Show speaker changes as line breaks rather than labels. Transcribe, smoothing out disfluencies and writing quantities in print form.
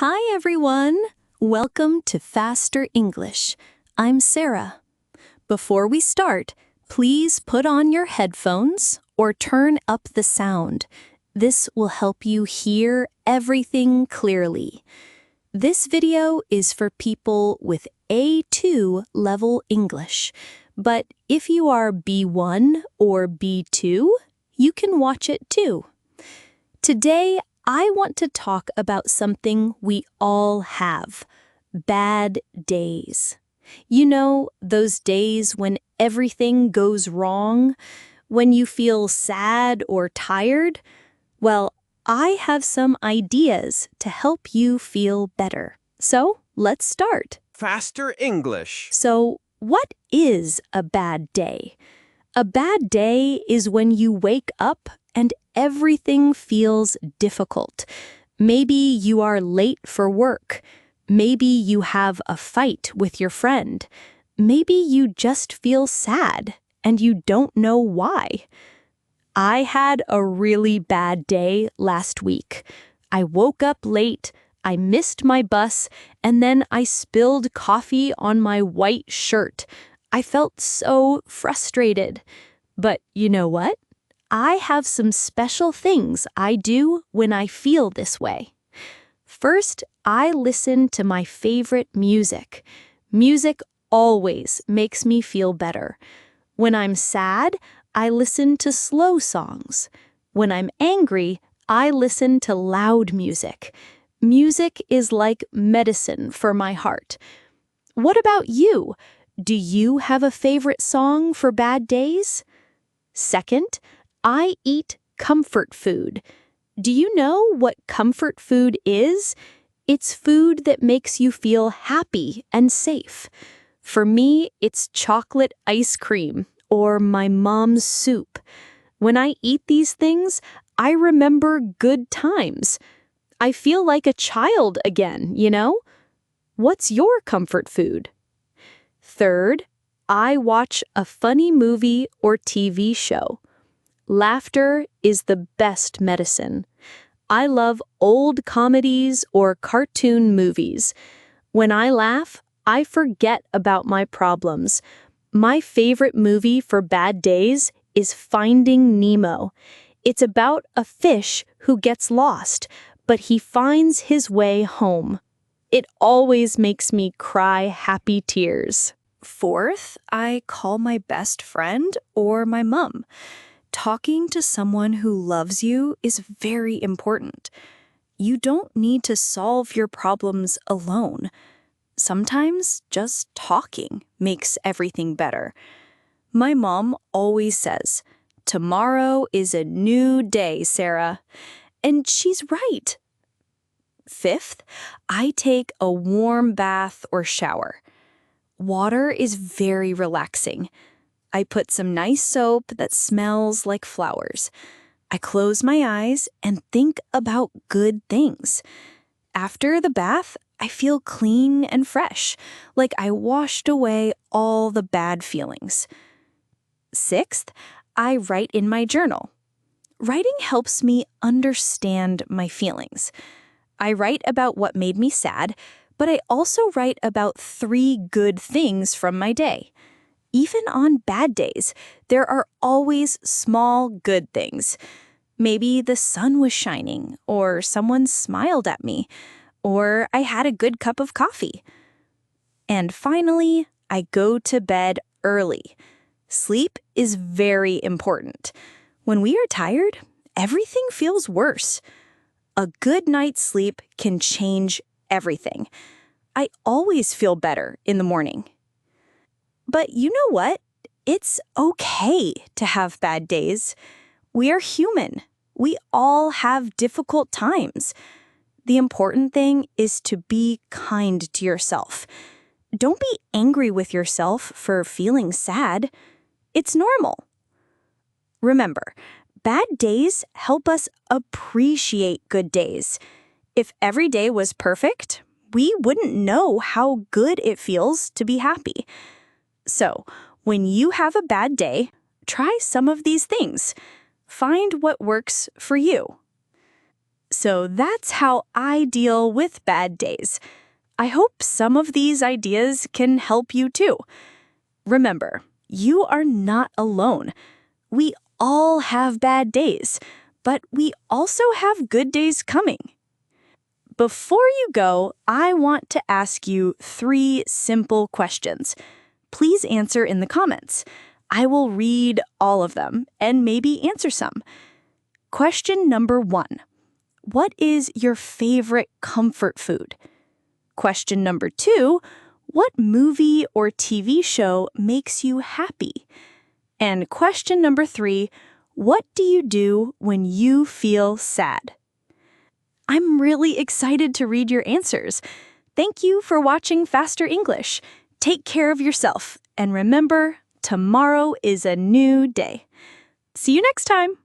Hi, everyone. Welcome to Faster English. I'm Sarah. Before we start, please put on your headphones or turn up the sound. This will help you hear everything clearly. This video is for people with A2 level English, but if you are B1 or B2, you can watch it too. Today, I want to talk about something we all have: bad days. You know, those days when everything goes wrong, when you feel sad or tired? Well, I have some ideas to help you feel better. So, let's start.
Faster English.
So, what is a bad day? A bad day is when you wake up and everything feels difficult. Maybe you are late for work. Maybe you have a fight with your friend. Maybe you just feel sad and you don't know why. I had a really bad day last week. I woke up late, I missed my bus, and then I spilled coffee on my white shirt. I felt so frustrated. But you know what? I have some special things I do when I feel this way. First, I listen to my favorite music. Music always makes me feel better. When I'm sad, I listen to slow songs. When I'm angry, I listen to loud music. Music is like medicine for my heart. What about you? Do you have a favorite song for bad days? Second, I eat comfort food. Do you know what comfort food is? It's food that makes you feel happy and safe. For me, it's chocolate ice cream or my mom's soup. When I eat these things, I remember good times. I feel like a child again, you know? What's your comfort food? Third, I watch a funny movie or TV show. Laughter is the best medicine. I love old comedies or cartoon movies. When I laugh, I forget about my problems. My favorite movie for bad days is Finding Nemo. It's about a fish who gets lost, but he finds his way home. It always makes me cry happy tears. Fourth, I call my best friend or my mom. Talking to someone who loves you is very important. You don't need to solve your problems alone. Sometimes just talking makes everything better. My mom always says, "Tomorrow is a new day, Sarah." And she's right. Fifth, I take a warm bath or shower. Water is very relaxing. I put some nice soap that smells like flowers. I close my eyes and think about good things. After the bath, I feel clean and fresh, like I washed away all the bad feelings. Sixth, I write in my journal. Writing helps me understand my feelings. I write about what made me sad, but I also write about 3 good things from my day. Even on bad days, there are always small good things. Maybe the sun was shining, or someone smiled at me, or I had a good cup of coffee. And finally, I go to bed early. Sleep is very important. When we are tired, everything feels worse. A good night's sleep can change everything. I always feel better in the morning. But you know what? It's okay to have bad days. We are human. We all have difficult times. The important thing is to be kind to yourself. Don't be angry with yourself for feeling sad. It's normal. Remember, bad days help us appreciate good days. If every day was perfect, we wouldn't know how good it feels to be happy. So, when you have a bad day, try some of these things. Find what works for you. So that's how I deal with bad days. I hope some of these ideas can help you too. Remember, you are not alone. We all have bad days, but we also have good days coming. Before you go, I want to ask you 3 simple questions. Please answer in the comments. I will read all of them and maybe answer some. Question number 1. What is your favorite comfort food? Question number 2. What movie or TV show makes you happy? And question number 3. What do you do when you feel sad? I'm really excited to read your answers. Thank you for watching Faster English. Take care of yourself, and remember, tomorrow is a new day. See you next time.